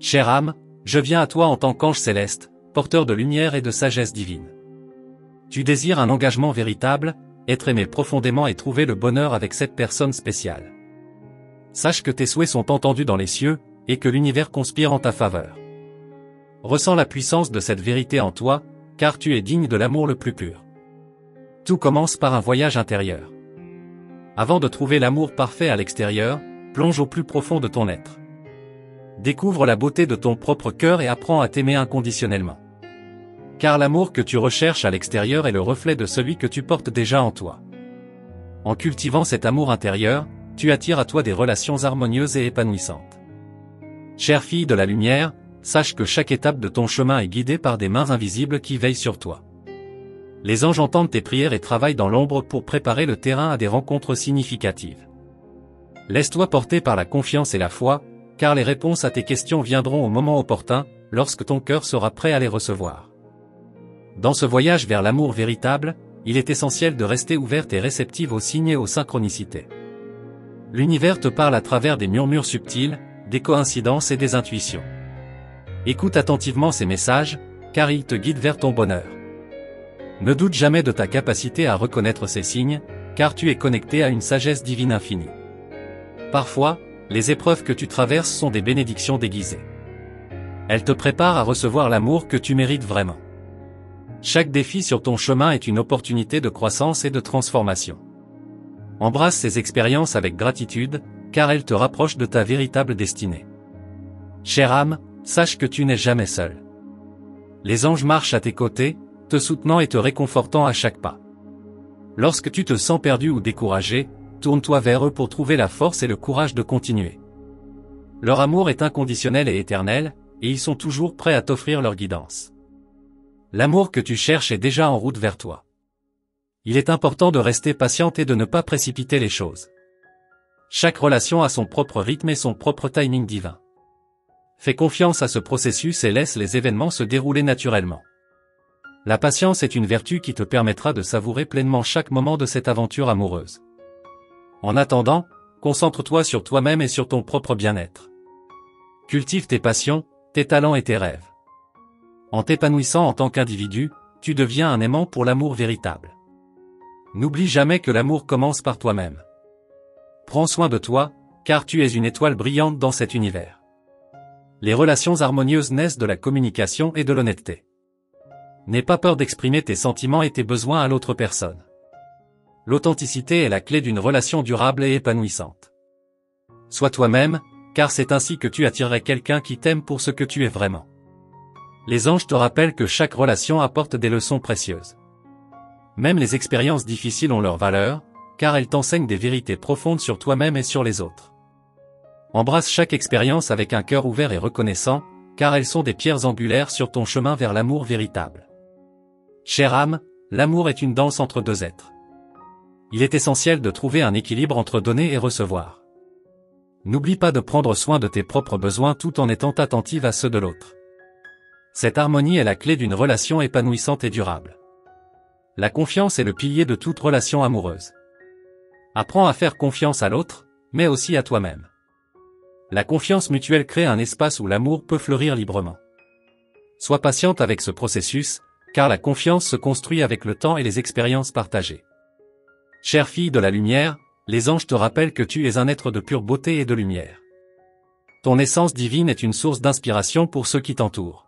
Chère âme, je viens à toi en tant qu'ange céleste, porteur de lumière et de sagesse divine. Tu désires un engagement véritable, être aimé profondément et trouver le bonheur avec cette personne spéciale. Sache que tes souhaits sont entendus dans les cieux, et que l'univers conspire en ta faveur. Ressens la puissance de cette vérité en toi, car tu es digne de l'amour le plus pur. Tout commence par un voyage intérieur. Avant de trouver l'amour parfait à l'extérieur, plonge au plus profond de ton être. Découvre la beauté de ton propre cœur et apprends à t'aimer inconditionnellement. Car l'amour que tu recherches à l'extérieur est le reflet de celui que tu portes déjà en toi. En cultivant cet amour intérieur, tu attires à toi des relations harmonieuses et épanouissantes. Chère fille de la lumière, sache que chaque étape de ton chemin est guidée par des mains invisibles qui veillent sur toi. Les anges entendent tes prières et travaillent dans l'ombre pour préparer le terrain à des rencontres significatives. Laisse-toi porter par la confiance et la foi, car les réponses à tes questions viendront au moment opportun, lorsque ton cœur sera prêt à les recevoir. Dans ce voyage vers l'amour véritable, il est essentiel de rester ouverte et réceptive aux signes et aux synchronicités. L'univers te parle à travers des murmures subtils, des coïncidences et des intuitions. Écoute attentivement ces messages, car ils te guident vers ton bonheur. Ne doute jamais de ta capacité à reconnaître ces signes, car tu es connecté à une sagesse divine infinie. Parfois, les épreuves que tu traverses sont des bénédictions déguisées. Elles te préparent à recevoir l'amour que tu mérites vraiment. Chaque défi sur ton chemin est une opportunité de croissance et de transformation. Embrasse ces expériences avec gratitude, car elles te rapprochent de ta véritable destinée. Chère âme, sache que tu n'es jamais seul. Les anges marchent à tes côtés, te soutenant et te réconfortant à chaque pas. Lorsque tu te sens perdu ou découragé, tourne-toi vers eux pour trouver la force et le courage de continuer. Leur amour est inconditionnel et éternel, et ils sont toujours prêts à t'offrir leur guidance. L'amour que tu cherches est déjà en route vers toi. Il est important de rester patiente et de ne pas précipiter les choses. Chaque relation a son propre rythme et son propre timing divin. Fais confiance à ce processus et laisse les événements se dérouler naturellement. La patience est une vertu qui te permettra de savourer pleinement chaque moment de cette aventure amoureuse. En attendant, concentre-toi sur toi-même et sur ton propre bien-être. Cultive tes passions, tes talents et tes rêves. En t'épanouissant en tant qu'individu, tu deviens un aimant pour l'amour véritable. N'oublie jamais que l'amour commence par toi-même. Prends soin de toi, car tu es une étoile brillante dans cet univers. Les relations harmonieuses naissent de la communication et de l'honnêteté. N'aie pas peur d'exprimer tes sentiments et tes besoins à l'autre personne. L'authenticité est la clé d'une relation durable et épanouissante. Sois toi-même, car c'est ainsi que tu attirerais quelqu'un qui t'aime pour ce que tu es vraiment. Les anges te rappellent que chaque relation apporte des leçons précieuses. Même les expériences difficiles ont leur valeur, car elles t'enseignent des vérités profondes sur toi-même et sur les autres. Embrasse chaque expérience avec un cœur ouvert et reconnaissant, car elles sont des pierres angulaires sur ton chemin vers l'amour véritable. Chère âme, l'amour est une danse entre deux êtres. Il est essentiel de trouver un équilibre entre donner et recevoir. N'oublie pas de prendre soin de tes propres besoins tout en étant attentive à ceux de l'autre. Cette harmonie est la clé d'une relation épanouissante et durable. La confiance est le pilier de toute relation amoureuse. Apprends à faire confiance à l'autre, mais aussi à toi-même. La confiance mutuelle crée un espace où l'amour peut fleurir librement. Sois patiente avec ce processus, car la confiance se construit avec le temps et les expériences partagées. Chère fille de la lumière, les anges te rappellent que tu es un être de pure beauté et de lumière. Ton essence divine est une source d'inspiration pour ceux qui t'entourent.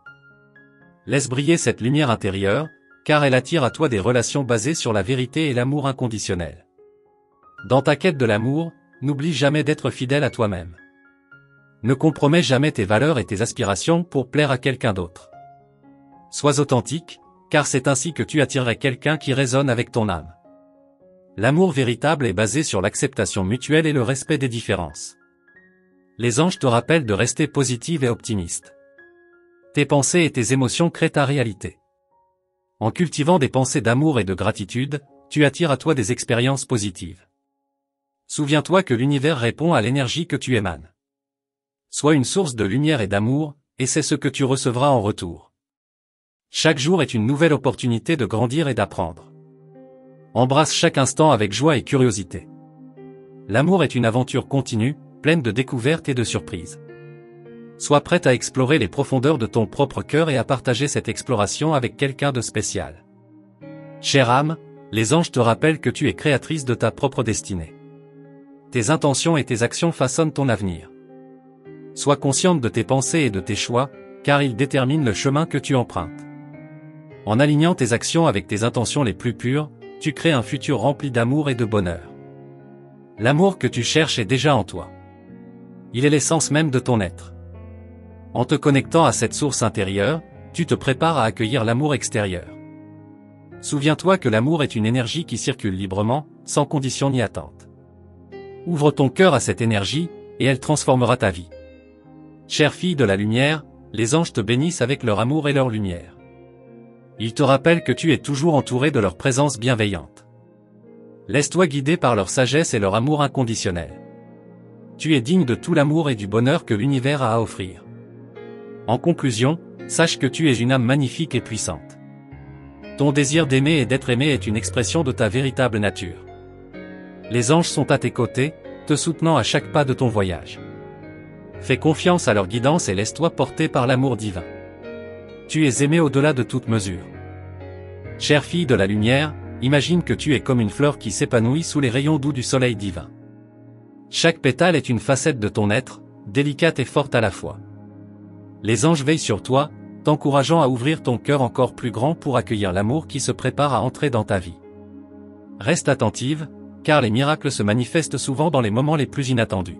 Laisse briller cette lumière intérieure, car elle attire à toi des relations basées sur la vérité et l'amour inconditionnel. Dans ta quête de l'amour, n'oublie jamais d'être fidèle à toi-même. Ne compromets jamais tes valeurs et tes aspirations pour plaire à quelqu'un d'autre. Sois authentique, car c'est ainsi que tu attirerais quelqu'un qui résonne avec ton âme. L'amour véritable est basé sur l'acceptation mutuelle et le respect des différences. Les anges te rappellent de rester positive et optimiste. Tes pensées et tes émotions créent ta réalité. En cultivant des pensées d'amour et de gratitude, tu attires à toi des expériences positives. Souviens-toi que l'univers répond à l'énergie que tu émanes. Sois une source de lumière et d'amour, et c'est ce que tu recevras en retour. Chaque jour est une nouvelle opportunité de grandir et d'apprendre. Embrasse chaque instant avec joie et curiosité. L'amour est une aventure continue, pleine de découvertes et de surprises. Sois prête à explorer les profondeurs de ton propre cœur et à partager cette exploration avec quelqu'un de spécial. Chère âme, les anges te rappellent que tu es créatrice de ta propre destinée. Tes intentions et tes actions façonnent ton avenir. Sois consciente de tes pensées et de tes choix, car ils déterminent le chemin que tu empruntes. En alignant tes actions avec tes intentions les plus pures, tu crées un futur rempli d'amour et de bonheur. L'amour que tu cherches est déjà en toi. Il est l'essence même de ton être. En te connectant à cette source intérieure, tu te prépares à accueillir l'amour extérieur. Souviens-toi que l'amour est une énergie qui circule librement, sans condition ni attente. Ouvre ton cœur à cette énergie, et elle transformera ta vie. Chère fille de la lumière, les anges te bénissent avec leur amour et leur lumière. Ils te rappellent que tu es toujours entouré de leur présence bienveillante. Laisse-toi guider par leur sagesse et leur amour inconditionnel. Tu es digne de tout l'amour et du bonheur que l'univers a à offrir. En conclusion, sache que tu es une âme magnifique et puissante. Ton désir d'aimer et d'être aimé est une expression de ta véritable nature. Les anges sont à tes côtés, te soutenant à chaque pas de ton voyage. Fais confiance à leur guidance et laisse-toi porter par l'amour divin. Tu es aimé au-delà de toute mesure. Chère fille de la lumière, imagine que tu es comme une fleur qui s'épanouit sous les rayons doux du soleil divin. Chaque pétale est une facette de ton être, délicate et forte à la fois. Les anges veillent sur toi, t'encourageant à ouvrir ton cœur encore plus grand pour accueillir l'amour qui se prépare à entrer dans ta vie. Reste attentive, car les miracles se manifestent souvent dans les moments les plus inattendus.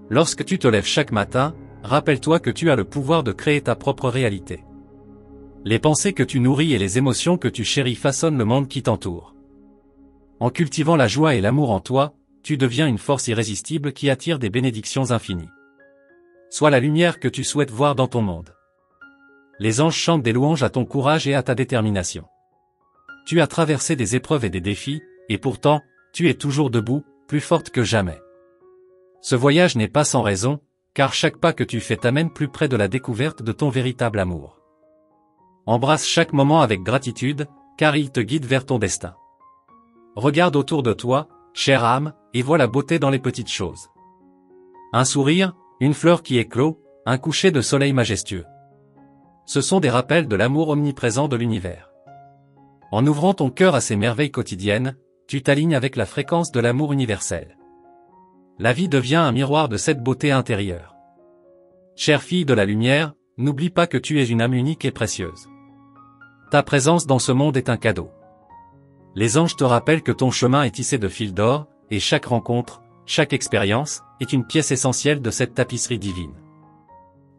Lorsque tu te lèves chaque matin, rappelle-toi que tu as le pouvoir de créer ta propre réalité. Les pensées que tu nourris et les émotions que tu chéris façonnent le monde qui t'entoure. En cultivant la joie et l'amour en toi, tu deviens une force irrésistible qui attire des bénédictions infinies. Sois la lumière que tu souhaites voir dans ton monde. Les anges chantent des louanges à ton courage et à ta détermination. Tu as traversé des épreuves et des défis, et pourtant, tu es toujours debout, plus forte que jamais. Ce voyage n'est pas sans raison, car chaque pas que tu fais t'amène plus près de la découverte de ton véritable amour. Embrasse chaque moment avec gratitude, car il te guide vers ton destin. Regarde autour de toi, chère âme, et vois la beauté dans les petites choses. Un sourire, une fleur qui éclot, un coucher de soleil majestueux. Ce sont des rappels de l'amour omniprésent de l'univers. En ouvrant ton cœur à ces merveilles quotidiennes, tu t'alignes avec la fréquence de l'amour universel. La vie devient un miroir de cette beauté intérieure. Chère fille de la lumière, n'oublie pas que tu es une âme unique et précieuse. Ta présence dans ce monde est un cadeau. Les anges te rappellent que ton chemin est tissé de fils d'or, et chaque rencontre, chaque expérience, est une pièce essentielle de cette tapisserie divine.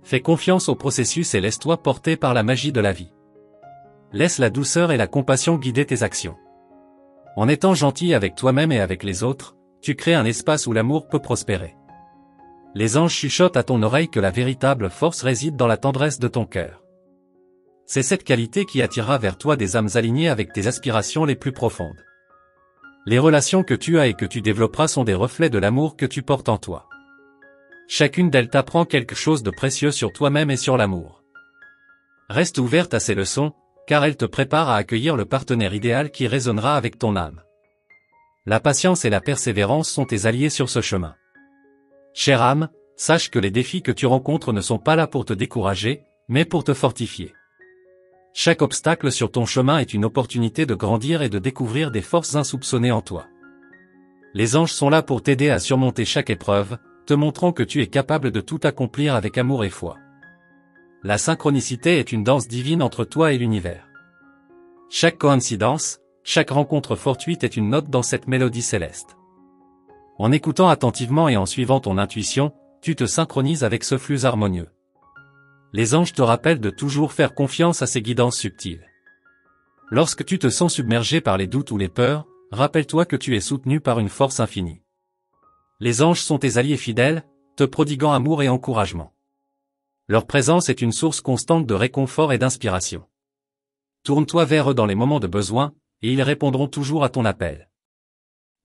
Fais confiance au processus et laisse-toi porter par la magie de la vie. Laisse la douceur et la compassion guider tes actions. En étant gentil avec toi-même et avec les autres, tu crées un espace où l'amour peut prospérer. Les anges chuchotent à ton oreille que la véritable force réside dans la tendresse de ton cœur. C'est cette qualité qui attirera vers toi des âmes alignées avec tes aspirations les plus profondes. Les relations que tu as et que tu développeras sont des reflets de l'amour que tu portes en toi. Chacune d'elles t'apprend quelque chose de précieux sur toi-même et sur l'amour. Reste ouverte à ces leçons, car elles te préparent à accueillir le partenaire idéal qui résonnera avec ton âme. La patience et la persévérance sont tes alliés sur ce chemin. Chère âme, sache que les défis que tu rencontres ne sont pas là pour te décourager, mais pour te fortifier. Chaque obstacle sur ton chemin est une opportunité de grandir et de découvrir des forces insoupçonnées en toi. Les anges sont là pour t'aider à surmonter chaque épreuve, te montrant que tu es capable de tout accomplir avec amour et foi. La synchronicité est une danse divine entre toi et l'univers. Chaque coïncidence, chaque rencontre fortuite est une note dans cette mélodie céleste. En écoutant attentivement et en suivant ton intuition, tu te synchronises avec ce flux harmonieux. Les anges te rappellent de toujours faire confiance à ces guidances subtiles. Lorsque tu te sens submergé par les doutes ou les peurs, rappelle-toi que tu es soutenu par une force infinie. Les anges sont tes alliés fidèles, te prodiguant amour et encouragement. Leur présence est une source constante de réconfort et d'inspiration. Tourne-toi vers eux dans les moments de besoin, et ils répondront toujours à ton appel.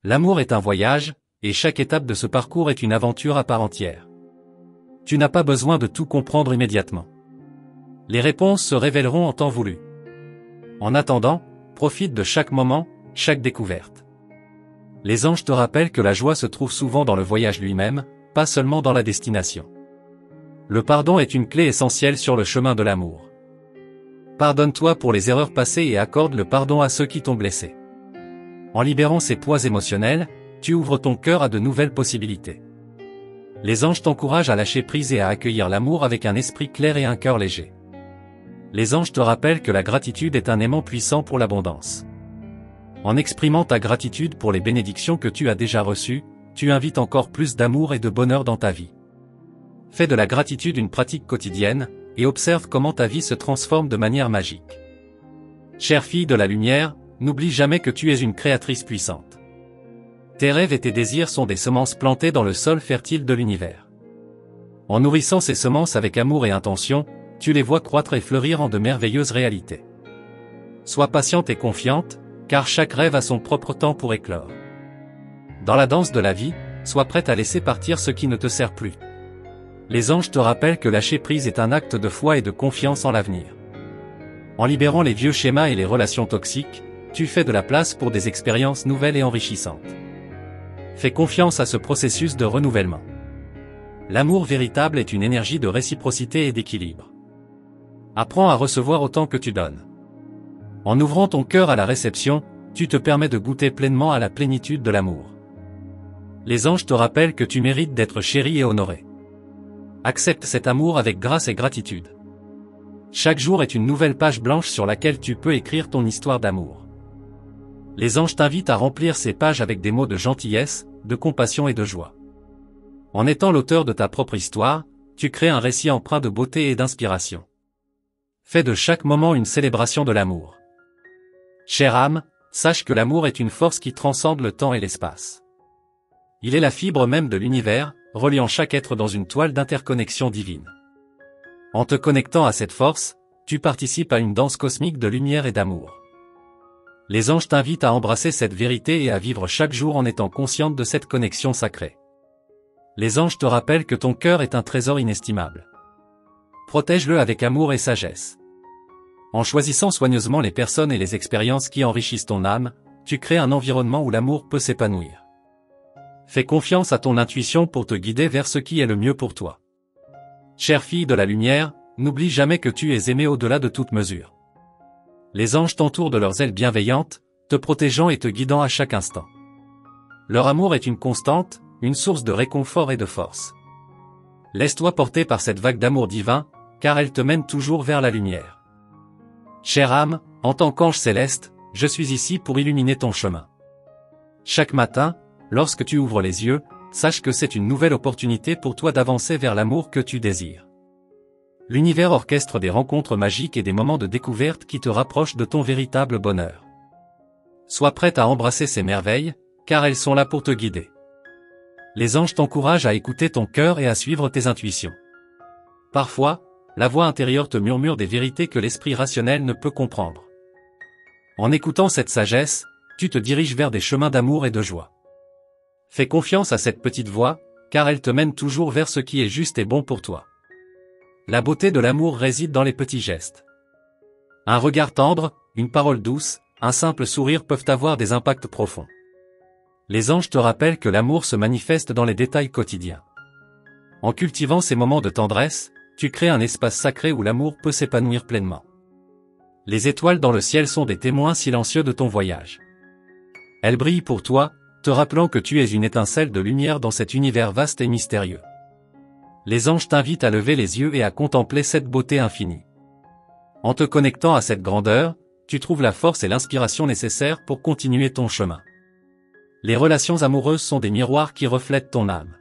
L'amour est un voyage, et chaque étape de ce parcours est une aventure à part entière. Tu n'as pas besoin de tout comprendre immédiatement. Les réponses se révéleront en temps voulu. En attendant, profite de chaque moment, chaque découverte. Les anges te rappellent que la joie se trouve souvent dans le voyage lui-même, pas seulement dans la destination. Le pardon est une clé essentielle sur le chemin de l'amour. Pardonne-toi pour les erreurs passées et accorde le pardon à ceux qui t'ont blessé. En libérant ces poids émotionnels, tu ouvres ton cœur à de nouvelles possibilités. Les anges t'encouragent à lâcher prise et à accueillir l'amour avec un esprit clair et un cœur léger. Les anges te rappellent que la gratitude est un aimant puissant pour l'abondance. En exprimant ta gratitude pour les bénédictions que tu as déjà reçues, tu invites encore plus d'amour et de bonheur dans ta vie. Fais de la gratitude une pratique quotidienne, et observe comment ta vie se transforme de manière magique. Chère fille de la lumière, n'oublie jamais que tu es une créatrice puissante. Tes rêves et tes désirs sont des semences plantées dans le sol fertile de l'univers. En nourrissant ces semences avec amour et intention, tu les vois croître et fleurir en de merveilleuses réalités. Sois patiente et confiante, car chaque rêve a son propre temps pour éclore. Dans la danse de la vie, sois prête à laisser partir ce qui ne te sert plus. Les anges te rappellent que lâcher prise est un acte de foi et de confiance en l'avenir. En libérant les vieux schémas et les relations toxiques, tu fais de la place pour des expériences nouvelles et enrichissantes. Fais confiance à ce processus de renouvellement. L'amour véritable est une énergie de réciprocité et d'équilibre. Apprends à recevoir autant que tu donnes. En ouvrant ton cœur à la réception, tu te permets de goûter pleinement à la plénitude de l'amour. Les anges te rappellent que tu mérites d'être chéri et honoré. Accepte cet amour avec grâce et gratitude. Chaque jour est une nouvelle page blanche sur laquelle tu peux écrire ton histoire d'amour. Les anges t'invitent à remplir ces pages avec des mots de gentillesse, de compassion et de joie. En étant l'auteur de ta propre histoire, tu crées un récit empreint de beauté et d'inspiration. Fais de chaque moment une célébration de l'amour. Chère âme, sache que l'amour est une force qui transcende le temps et l'espace. Il est la fibre même de l'univers, reliant chaque être dans une toile d'interconnexion divine. En te connectant à cette force, tu participes à une danse cosmique de lumière et d'amour. Les anges t'invitent à embrasser cette vérité et à vivre chaque jour en étant consciente de cette connexion sacrée. Les anges te rappellent que ton cœur est un trésor inestimable. Protège-le avec amour et sagesse. En choisissant soigneusement les personnes et les expériences qui enrichissent ton âme, tu crées un environnement où l'amour peut s'épanouir. Fais confiance à ton intuition pour te guider vers ce qui est le mieux pour toi. Chère fille de la lumière, n'oublie jamais que tu es aimée au-delà de toute mesure. Les anges t'entourent de leurs ailes bienveillantes, te protégeant et te guidant à chaque instant. Leur amour est une constante, une source de réconfort et de force. Laisse-toi porter par cette vague d'amour divin, car elle te mène toujours vers la lumière. Chère âme, en tant qu'ange céleste, je suis ici pour illuminer ton chemin. Chaque matin, lorsque tu ouvres les yeux, sache que c'est une nouvelle opportunité pour toi d'avancer vers l'amour que tu désires. L'univers orchestre des rencontres magiques et des moments de découverte qui te rapprochent de ton véritable bonheur. Sois prête à embrasser ces merveilles, car elles sont là pour te guider. Les anges t'encouragent à écouter ton cœur et à suivre tes intuitions. Parfois, la voix intérieure te murmure des vérités que l'esprit rationnel ne peut comprendre. En écoutant cette sagesse, tu te diriges vers des chemins d'amour et de joie. Fais confiance à cette petite voix, car elle te mène toujours vers ce qui est juste et bon pour toi. La beauté de l'amour réside dans les petits gestes. Un regard tendre, une parole douce, un simple sourire peuvent avoir des impacts profonds. Les anges te rappellent que l'amour se manifeste dans les détails quotidiens. En cultivant ces moments de tendresse, tu crées un espace sacré où l'amour peut s'épanouir pleinement. Les étoiles dans le ciel sont des témoins silencieux de ton voyage. Elles brillent pour toi, te rappelant que tu es une étincelle de lumière dans cet univers vaste et mystérieux. Les anges t'invitent à lever les yeux et à contempler cette beauté infinie. En te connectant à cette grandeur, tu trouves la force et l'inspiration nécessaires pour continuer ton chemin. Les relations amoureuses sont des miroirs qui reflètent ton âme.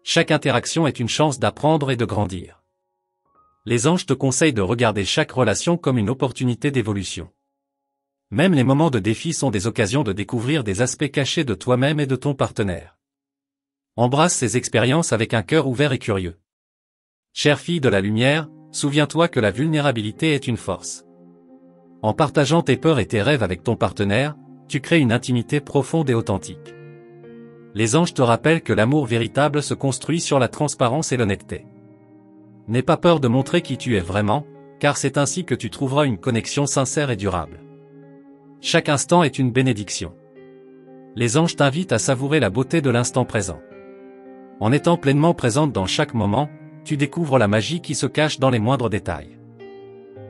Chaque interaction est une chance d'apprendre et de grandir. Les anges te conseillent de regarder chaque relation comme une opportunité d'évolution. Même les moments de défi sont des occasions de découvrir des aspects cachés de toi-même et de ton partenaire. Embrasse ces expériences avec un cœur ouvert et curieux. Chère fille de la lumière, souviens-toi que la vulnérabilité est une force. En partageant tes peurs et tes rêves avec ton partenaire, tu crées une intimité profonde et authentique. Les anges te rappellent que l'amour véritable se construit sur la transparence et l'honnêteté. N'aie pas peur de montrer qui tu es vraiment, car c'est ainsi que tu trouveras une connexion sincère et durable. Chaque instant est une bénédiction. Les anges t'invitent à savourer la beauté de l'instant présent. En étant pleinement présente dans chaque moment, tu découvres la magie qui se cache dans les moindres détails.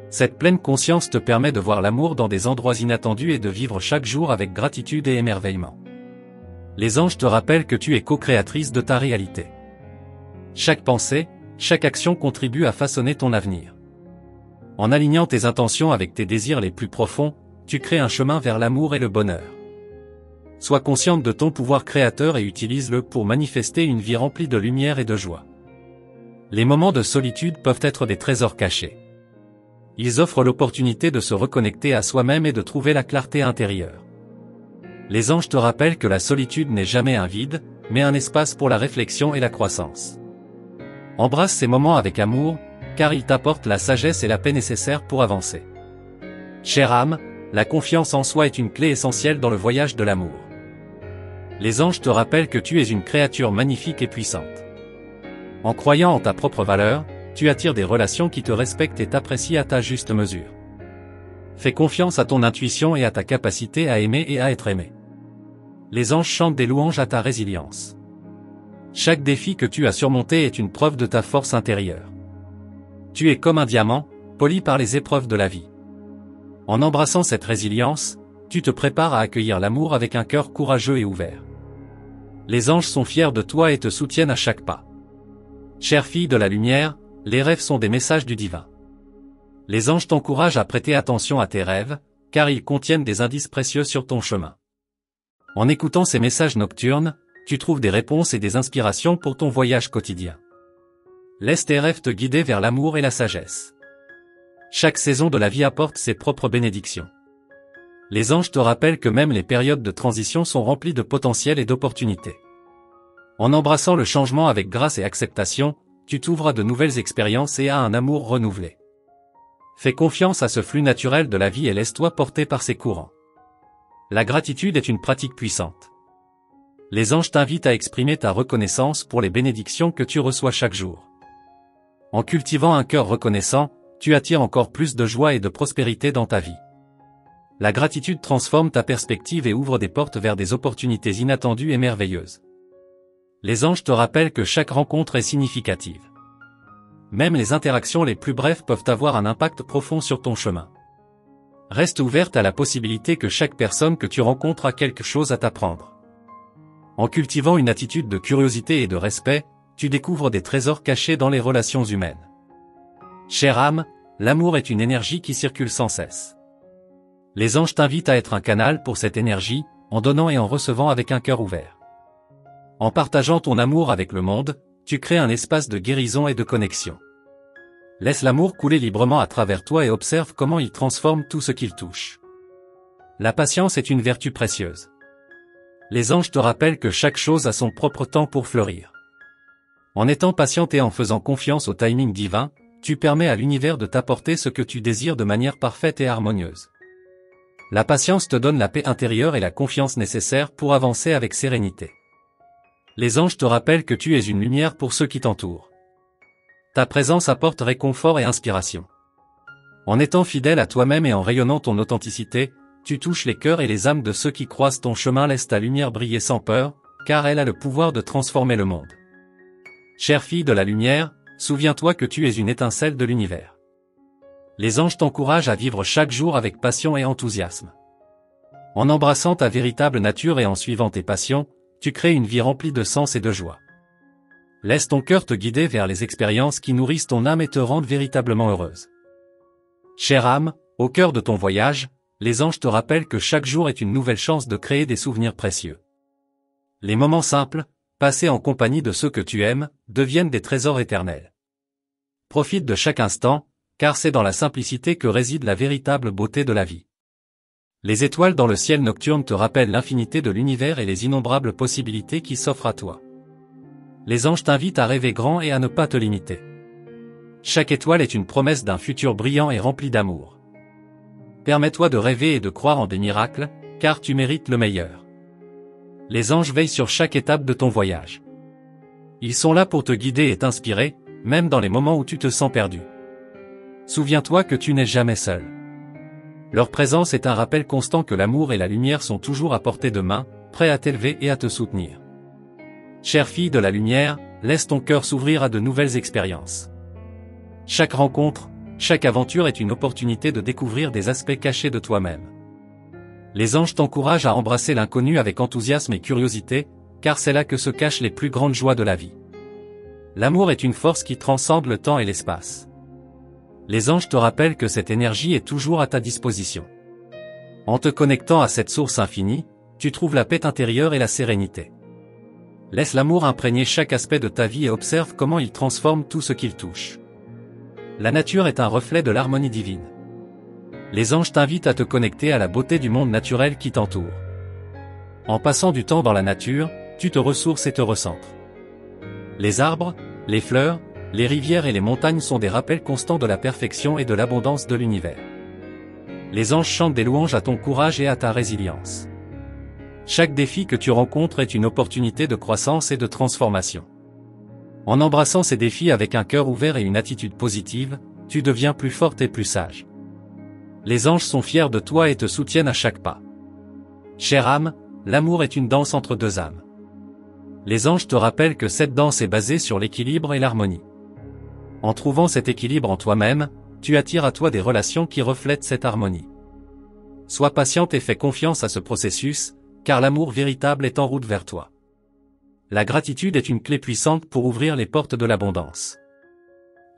Cette pleine conscience te permet de voir l'amour dans des endroits inattendus et de vivre chaque jour avec gratitude et émerveillement. Les anges te rappellent que tu es co-créatrice de ta réalité. Chaque pensée, chaque action contribue à façonner ton avenir. En alignant tes intentions avec tes désirs les plus profonds, tu crées un chemin vers l'amour et le bonheur. Sois consciente de ton pouvoir créateur et utilise-le pour manifester une vie remplie de lumière et de joie. Les moments de solitude peuvent être des trésors cachés. Ils offrent l'opportunité de se reconnecter à soi-même et de trouver la clarté intérieure. Les anges te rappellent que la solitude n'est jamais un vide, mais un espace pour la réflexion et la croissance. Embrasse ces moments avec amour, car ils t'apportent la sagesse et la paix nécessaires pour avancer. Chère âme, la confiance en soi est une clé essentielle dans le voyage de l'amour. Les anges te rappellent que tu es une créature magnifique et puissante. En croyant en ta propre valeur, tu attires des relations qui te respectent et t'apprécient à ta juste mesure. Fais confiance à ton intuition et à ta capacité à aimer et à être aimé. Les anges chantent des louanges à ta résilience. Chaque défi que tu as surmonté est une preuve de ta force intérieure. Tu es comme un diamant, poli par les épreuves de la vie. En embrassant cette résilience, tu te prépares à accueillir l'amour avec un cœur courageux et ouvert. Les anges sont fiers de toi et te soutiennent à chaque pas. Chère fille de la lumière, les rêves sont des messages du divin. Les anges t'encouragent à prêter attention à tes rêves, car ils contiennent des indices précieux sur ton chemin. En écoutant ces messages nocturnes, tu trouves des réponses et des inspirations pour ton voyage quotidien. Laisse tes rêves te guider vers l'amour et la sagesse. Chaque saison de la vie apporte ses propres bénédictions. Les anges te rappellent que même les périodes de transition sont remplies de potentiel et d'opportunités. En embrassant le changement avec grâce et acceptation, tu t'ouvres à de nouvelles expériences et à un amour renouvelé. Fais confiance à ce flux naturel de la vie et laisse-toi porter par ses courants. La gratitude est une pratique puissante. Les anges t'invitent à exprimer ta reconnaissance pour les bénédictions que tu reçois chaque jour. En cultivant un cœur reconnaissant, tu attires encore plus de joie et de prospérité dans ta vie. La gratitude transforme ta perspective et ouvre des portes vers des opportunités inattendues et merveilleuses. Les anges te rappellent que chaque rencontre est significative. Même les interactions les plus brèves peuvent avoir un impact profond sur ton chemin. Reste ouverte à la possibilité que chaque personne que tu rencontres a quelque chose à t'apprendre. En cultivant une attitude de curiosité et de respect, tu découvres des trésors cachés dans les relations humaines. Chère âme, l'amour est une énergie qui circule sans cesse. Les anges t'invitent à être un canal pour cette énergie, en donnant et en recevant avec un cœur ouvert. En partageant ton amour avec le monde, tu crées un espace de guérison et de connexion. Laisse l'amour couler librement à travers toi et observe comment il transforme tout ce qu'il touche. La patience est une vertu précieuse. Les anges te rappellent que chaque chose a son propre temps pour fleurir. En étant patiente et en faisant confiance au timing divin, tu permets à l'univers de t'apporter ce que tu désires de manière parfaite et harmonieuse. La patience te donne la paix intérieure et la confiance nécessaire pour avancer avec sérénité. Les anges te rappellent que tu es une lumière pour ceux qui t'entourent. Ta présence apporte réconfort et inspiration. En étant fidèle à toi-même et en rayonnant ton authenticité, tu touches les cœurs et les âmes de ceux qui croisent ton chemin. Laisse ta lumière briller sans peur, car elle a le pouvoir de transformer le monde. Chère fille de la lumière, souviens-toi que tu es une étincelle de l'univers. Les anges t'encouragent à vivre chaque jour avec passion et enthousiasme. En embrassant ta véritable nature et en suivant tes passions, tu crées une vie remplie de sens et de joie. Laisse ton cœur te guider vers les expériences qui nourrissent ton âme et te rendent véritablement heureuse. Chère âme, au cœur de ton voyage, les anges te rappellent que chaque jour est une nouvelle chance de créer des souvenirs précieux. Les moments simples, passés en compagnie de ceux que tu aimes, deviennent des trésors éternels. Profite de chaque instant, car c'est dans la simplicité que réside la véritable beauté de la vie. Les étoiles dans le ciel nocturne te rappellent l'infinité de l'univers et les innombrables possibilités qui s'offrent à toi. Les anges t'invitent à rêver grand et à ne pas te limiter. Chaque étoile est une promesse d'un futur brillant et rempli d'amour. Permets-toi de rêver et de croire en des miracles, car tu mérites le meilleur. Les anges veillent sur chaque étape de ton voyage. Ils sont là pour te guider et t'inspirer, même dans les moments où tu te sens perdu. Souviens-toi que tu n'es jamais seul. Leur présence est un rappel constant que l'amour et la lumière sont toujours à portée de main, prêts à t'élever et à te soutenir. Chère fille de la lumière, Laisse ton cœur s'ouvrir à de nouvelles expériences. Chaque rencontre, chaque aventure est une opportunité de découvrir des aspects cachés de toi-même. Les anges t'encouragent à embrasser l'inconnu avec enthousiasme et curiosité, car c'est là que se cachent les plus grandes joies de la vie. L'amour est une force qui transcende le temps et l'espace. Les anges te rappellent que cette énergie est toujours à ta disposition. En te connectant à cette source infinie, tu trouves la paix intérieure et la sérénité. Laisse l'amour imprégner chaque aspect de ta vie et observe comment il transforme tout ce qu'il touche. La nature est un reflet de l'harmonie divine. Les anges t'invitent à te connecter à la beauté du monde naturel qui t'entoure. En passant du temps dans la nature, tu te ressources et te recentres. Les arbres, les fleurs, les rivières et les montagnes sont des rappels constants de la perfection et de l'abondance de l'univers. Les anges chantent des louanges à ton courage et à ta résilience. Chaque défi que tu rencontres est une opportunité de croissance et de transformation. En embrassant ces défis avec un cœur ouvert et une attitude positive, tu deviens plus forte et plus sage. Les anges sont fiers de toi et te soutiennent à chaque pas. Chère âme, l'amour est une danse entre deux âmes. Les anges te rappellent que cette danse est basée sur l'équilibre et l'harmonie. En trouvant cet équilibre en toi-même, tu attires à toi des relations qui reflètent cette harmonie. Sois patiente et fais confiance à ce processus, car l'amour véritable est en route vers toi. La gratitude est une clé puissante pour ouvrir les portes de l'abondance.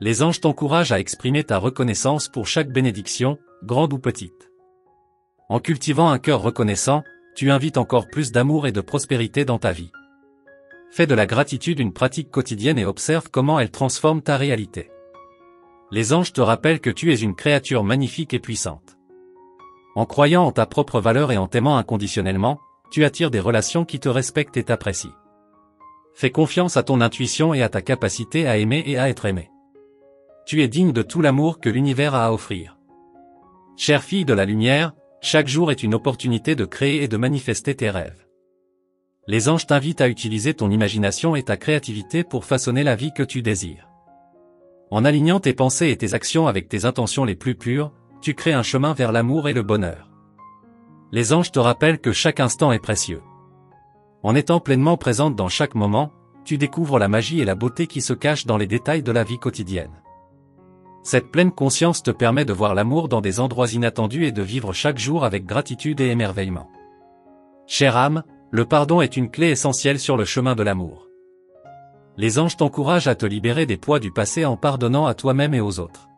Les anges t'encouragent à exprimer ta reconnaissance pour chaque bénédiction, grande ou petite. En cultivant un cœur reconnaissant, tu invites encore plus d'amour et de prospérité dans ta vie. Fais de la gratitude une pratique quotidienne et observe comment elle transforme ta réalité. Les anges te rappellent que tu es une créature magnifique et puissante. En croyant en ta propre valeur et en t'aimant inconditionnellement, tu attires des relations qui te respectent et t'apprécient. Fais confiance à ton intuition et à ta capacité à aimer et à être aimé. Tu es digne de tout l'amour que l'univers a à offrir. Chère fille de la lumière, chaque jour est une opportunité de créer et de manifester tes rêves. Les anges t'invitent à utiliser ton imagination et ta créativité pour façonner la vie que tu désires. En alignant tes pensées et tes actions avec tes intentions les plus pures, tu crées un chemin vers l'amour et le bonheur. Les anges te rappellent que chaque instant est précieux. En étant pleinement présente dans chaque moment, tu découvres la magie et la beauté qui se cachent dans les détails de la vie quotidienne. Cette pleine conscience te permet de voir l'amour dans des endroits inattendus et de vivre chaque jour avec gratitude et émerveillement. Chère âme, le pardon est une clé essentielle sur le chemin de l'amour. Les anges t'encouragent à te libérer des poids du passé en pardonnant à toi-même et aux autres.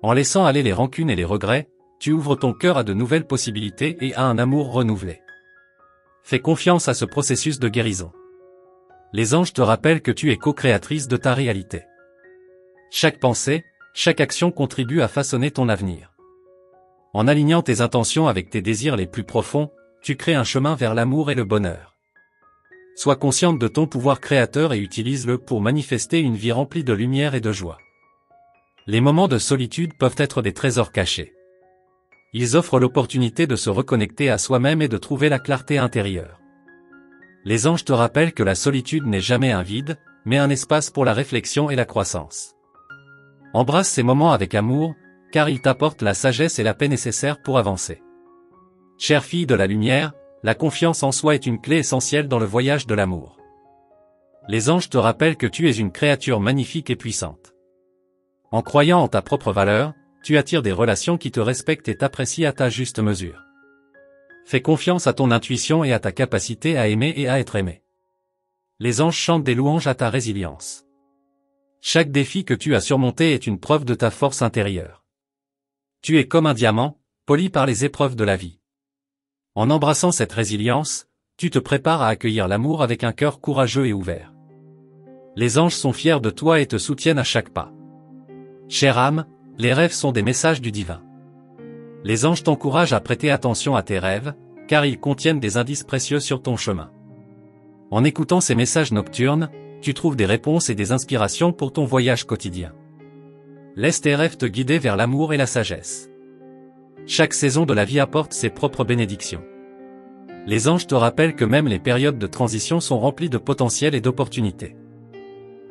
En laissant aller les rancunes et les regrets, tu ouvres ton cœur à de nouvelles possibilités et à un amour renouvelé. Fais confiance à ce processus de guérison. Les anges te rappellent que tu es co-créatrice de ta réalité. Chaque pensée, chaque action contribue à façonner ton avenir. En alignant tes intentions avec tes désirs les plus profonds, tu crées un chemin vers l'amour et le bonheur. Sois consciente de ton pouvoir créateur et utilise-le pour manifester une vie remplie de lumière et de joie. Les moments de solitude peuvent être des trésors cachés. Ils offrent l'opportunité de se reconnecter à soi-même et de trouver la clarté intérieure. Les anges te rappellent que la solitude n'est jamais un vide, mais un espace pour la réflexion et la croissance. Embrasse ces moments avec amour, car ils t'apportent la sagesse et la paix nécessaires pour avancer. Chère fille de la lumière, la confiance en soi est une clé essentielle dans le voyage de l'amour. Les anges te rappellent que tu es une créature magnifique et puissante. En croyant en ta propre valeur, tu attires des relations qui te respectent et t'apprécient à ta juste mesure. Fais confiance à ton intuition et à ta capacité à aimer et à être aimé. Les anges chantent des louanges à ta résilience. Chaque défi que tu as surmonté est une preuve de ta force intérieure. Tu es comme un diamant, poli par les épreuves de la vie. En embrassant cette résilience, tu te prépares à accueillir l'amour avec un cœur courageux et ouvert. Les anges sont fiers de toi et te soutiennent à chaque pas. Chère âme, les rêves sont des messages du divin. Les anges t'encouragent à prêter attention à tes rêves, car ils contiennent des indices précieux sur ton chemin. En écoutant ces messages nocturnes, tu trouves des réponses et des inspirations pour ton voyage quotidien. Laisse tes rêves te guider vers l'amour et la sagesse. Chaque saison de la vie apporte ses propres bénédictions. Les anges te rappellent que même les périodes de transition sont remplies de potentiel et d'opportunités.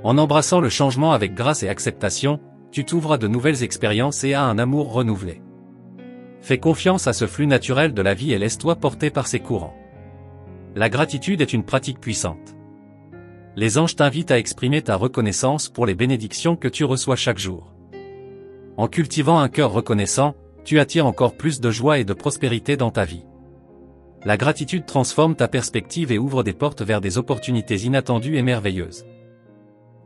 En embrassant le changement avec grâce et acceptation, tu t'ouvres à de nouvelles expériences et à un amour renouvelé. Fais confiance à ce flux naturel de la vie et laisse-toi porter par ses courants. La gratitude est une pratique puissante. Les anges t'invitent à exprimer ta reconnaissance pour les bénédictions que tu reçois chaque jour. En cultivant un cœur reconnaissant, tu attires encore plus de joie et de prospérité dans ta vie. La gratitude transforme ta perspective et ouvre des portes vers des opportunités inattendues et merveilleuses.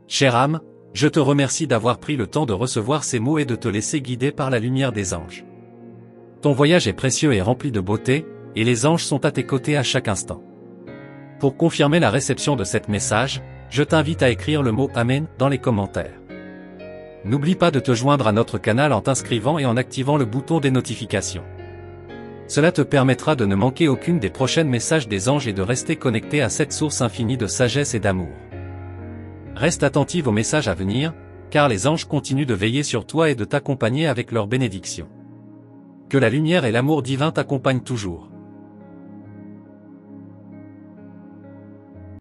Chère âme, je te remercie d'avoir pris le temps de recevoir ces mots et de te laisser guider par la lumière des anges. Ton voyage est précieux et rempli de beauté, et les anges sont à tes côtés à chaque instant. Pour confirmer la réception de cet message, je t'invite à écrire le mot Amen dans les commentaires. N'oublie pas de te joindre à notre canal en t'inscrivant et en activant le bouton des notifications. Cela te permettra de ne manquer aucune des prochains messages des anges et de rester connecté à cette source infinie de sagesse et d'amour. Reste attentive aux messages à venir, car les anges continuent de veiller sur toi et de t'accompagner avec leurs bénédictions. Que la lumière et l'amour divin t'accompagnent toujours.